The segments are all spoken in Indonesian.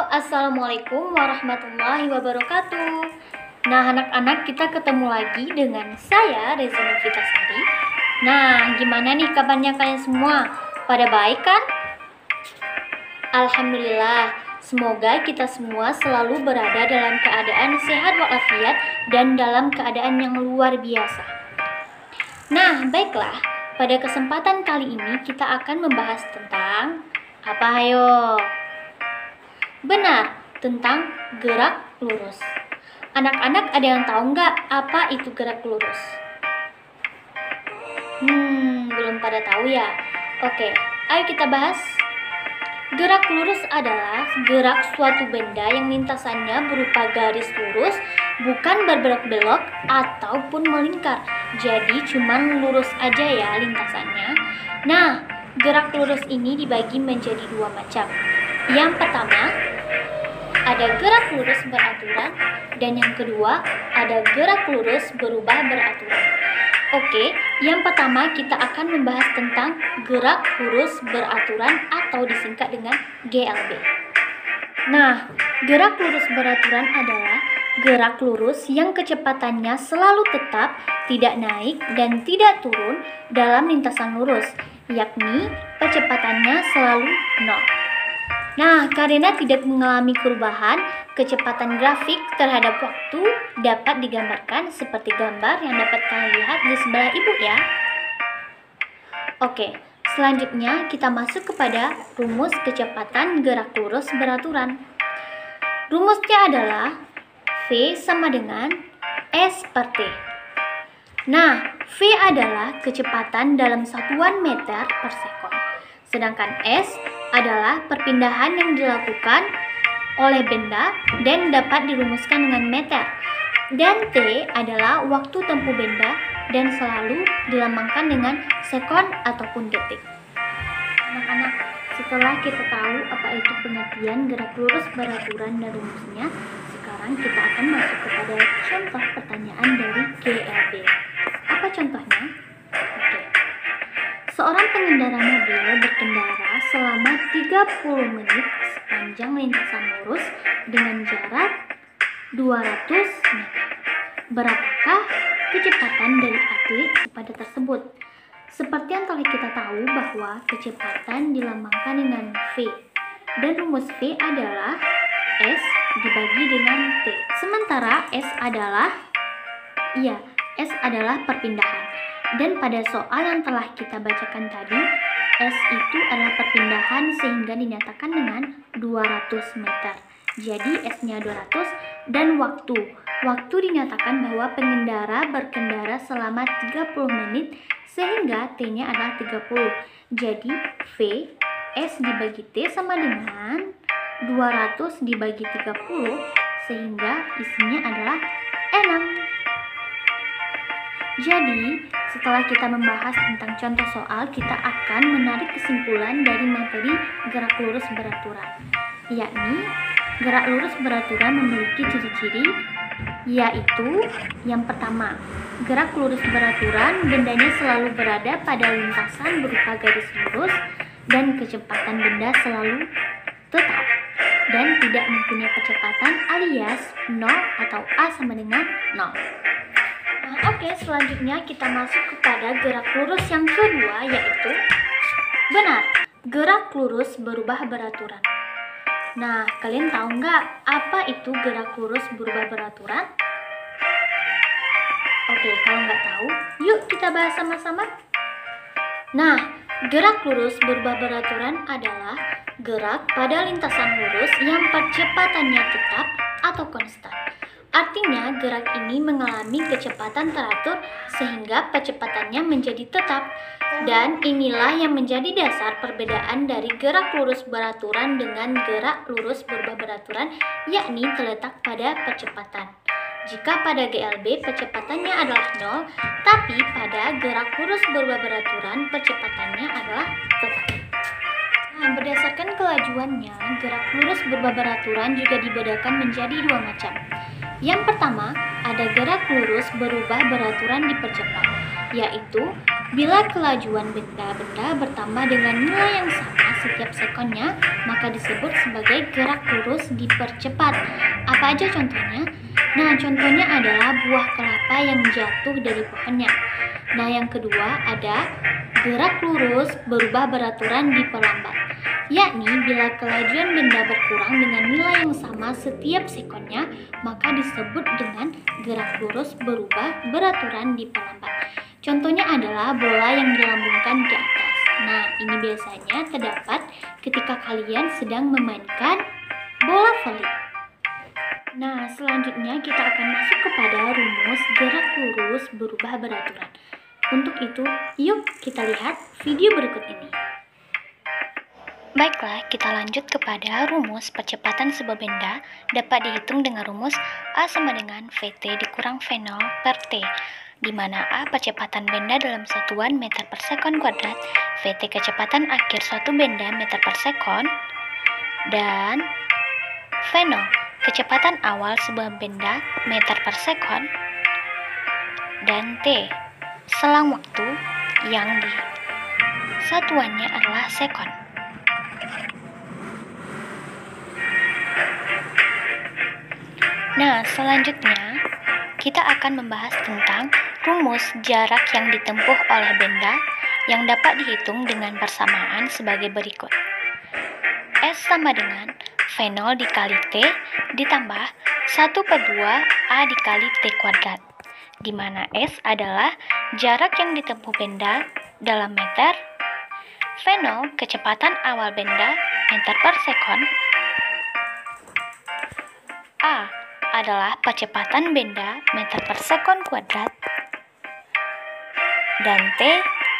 Assalamualaikum warahmatullahi wabarakatuh. Nah, anak-anak, kita ketemu lagi dengan saya, Reza Novitasari. Nah, gimana nih kabarnya kalian semua? Pada baik kan? Alhamdulillah, semoga kita semua selalu berada dalam keadaan sehat walafiat dan dalam keadaan yang luar biasa. Nah, baiklah, pada kesempatan kali ini kita akan membahas tentang apa, ayo? Benar, tentang gerak lurus. Anak-anak, ada yang tahu nggak apa itu gerak lurus? Belum pada tahu ya? Oke, ayo kita bahas. Gerak lurus adalah gerak suatu benda yang lintasannya berupa garis lurus, bukan berbelok-belok ataupun melingkar. Jadi cuman lurus aja ya lintasannya. Nah, gerak lurus ini dibagi menjadi dua macam. Yang pertama, ada gerak lurus beraturan, dan yang kedua, ada gerak lurus berubah beraturan. Oke, yang pertama kita akan membahas tentang gerak lurus beraturan atau disingkat dengan GLB. Nah, gerak lurus beraturan adalah gerak lurus yang kecepatannya selalu tetap, tidak naik dan tidak turun dalam lintasan lurus, yakni kecepatannya selalu 0. Nah, karena tidak mengalami perubahan, kecepatan grafik terhadap waktu dapat digambarkan seperti gambar yang dapat kalian lihat di sebelah ibu ya. Oke, selanjutnya kita masuk kepada rumus kecepatan gerak lurus beraturan. Rumusnya adalah V sama dengan S per T. Nah, V adalah kecepatan dalam satuan meter per sekon, sedangkan S adalah perpindahan yang dilakukan oleh benda dan dapat dirumuskan dengan meter. Dan T adalah waktu tempuh benda dan selalu dilambangkan dengan sekon ataupun detik. Anak-anak, setelah kita tahu apa itu pengertian gerak lurus beraturan dan rumusnya, sekarang kita akan masuk kepada contoh pertanyaan dari GLB. Apa contohnya? Oke. Seorang pengendara mobil berkendara selama 30 menit sepanjang lintasan lurus dengan jarak 200 meter. Berapakah kecepatan dari atlet pada tersebut? Seperti yang telah kita tahu bahwa kecepatan dilambangkan dengan V, dan rumus V adalah S dibagi dengan T. Sementara S adalah perpindahan. Dan pada soal yang telah kita bacakan tadi, S itu adalah perpindahan sehingga dinyatakan dengan 200 meter. Jadi S-nya 200 dan waktu. Waktu dinyatakan bahwa pengendara berkendara selama 30 menit sehingga T-nya adalah 30. Jadi V, S dibagi T sama dengan 200 dibagi 30 sehingga isinya adalah 6. Jadi, setelah kita membahas tentang contoh soal, kita akan menarik kesimpulan dari materi gerak lurus beraturan. Yakni, gerak lurus beraturan memiliki ciri-ciri, yaitu yang pertama, gerak lurus beraturan bendanya selalu berada pada lintasan berupa garis lurus dan kecepatan benda selalu tetap dan tidak mempunyai kecepatan alias 0 atau A sama dengan 0. Oke, selanjutnya kita masuk kepada gerak lurus yang kedua, yaitu benar, gerak lurus berubah beraturan. Nah, kalian tahu nggak apa itu gerak lurus berubah beraturan? Oke, kalau nggak tahu, yuk kita bahas sama-sama. Nah, gerak lurus berubah beraturan adalah gerak pada lintasan lurus yang kecepatannya tetap atau konstan. Artinya, gerak ini mengalami kecepatan teratur sehingga kecepatannya menjadi tetap. Dan inilah yang menjadi dasar perbedaan dari gerak lurus beraturan dengan gerak lurus berubah beraturan, yakni terletak pada kecepatan. Jika pada GLB kecepatannya adalah 0, tapi pada gerak lurus berubah beraturan kecepatannya adalah tetap. Nah, berdasarkan kelajuannya, gerak lurus berubah beraturan juga dibedakan menjadi dua macam. Yang pertama, ada gerak lurus berubah beraturan dipercepat, yaitu Bila kelajuan benda-benda bertambah dengan nilai yang sama setiap sekonnya, maka disebut sebagai gerak lurus dipercepat. Apa aja contohnya? Nah, contohnya adalah buah kelapa yang jatuh dari pohonnya. Nah, yang kedua ada gerak lurus berubah beraturan diperlambat, yakni bila kelajuan benda berkurang dengan nilai yang sama setiap sekonnya, maka disebut dengan gerak lurus berubah beraturan diperlambat. Contohnya adalah bola yang dilambungkan ke atas. Nah, ini biasanya terdapat ketika kalian sedang memainkan bola voli. Nah, selanjutnya kita akan masuk kepada rumus gerak lurus berubah beraturan. Untuk itu, yuk kita lihat video berikut ini. Baiklah, kita lanjut kepada rumus percepatan sebuah benda dapat dihitung dengan rumus A sama dengan VT dikurang V0 per T, di mana A percepatan benda dalam satuan meter per sekon kuadrat, VT kecepatan akhir suatu benda meter per sekon, dan V0 kecepatan awal sebuah benda meter per sekon, dan T selang waktu yang di satuannya adalah sekon. Nah, selanjutnya kita akan membahas tentang rumus jarak yang ditempuh oleh benda yang dapat dihitung dengan persamaan sebagai berikut. S sama dengan V0 dikali T ditambah 1/2 A dikali T kuadrat, di mana S adalah jarak yang ditempuh benda dalam meter, V0 kecepatan awal benda meter per sekon, A adalah percepatan benda meter per sekon kuadrat, dan T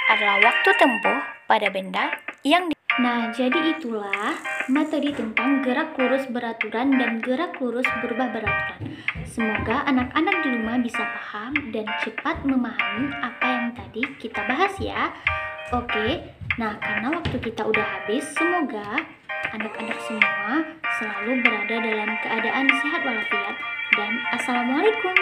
adalah waktu tempuh pada benda yang Nah, jadi itulah materi tentang gerak lurus beraturan dan gerak lurus berubah beraturan. Semoga anak-anak di rumah bisa paham dan cepat memahami apa yang tadi kita bahas ya. Oke, nah karena waktu kita udah habis, semoga anak-anak semua selalu berada dalam keadaan sehat walafiat dan assalamualaikum.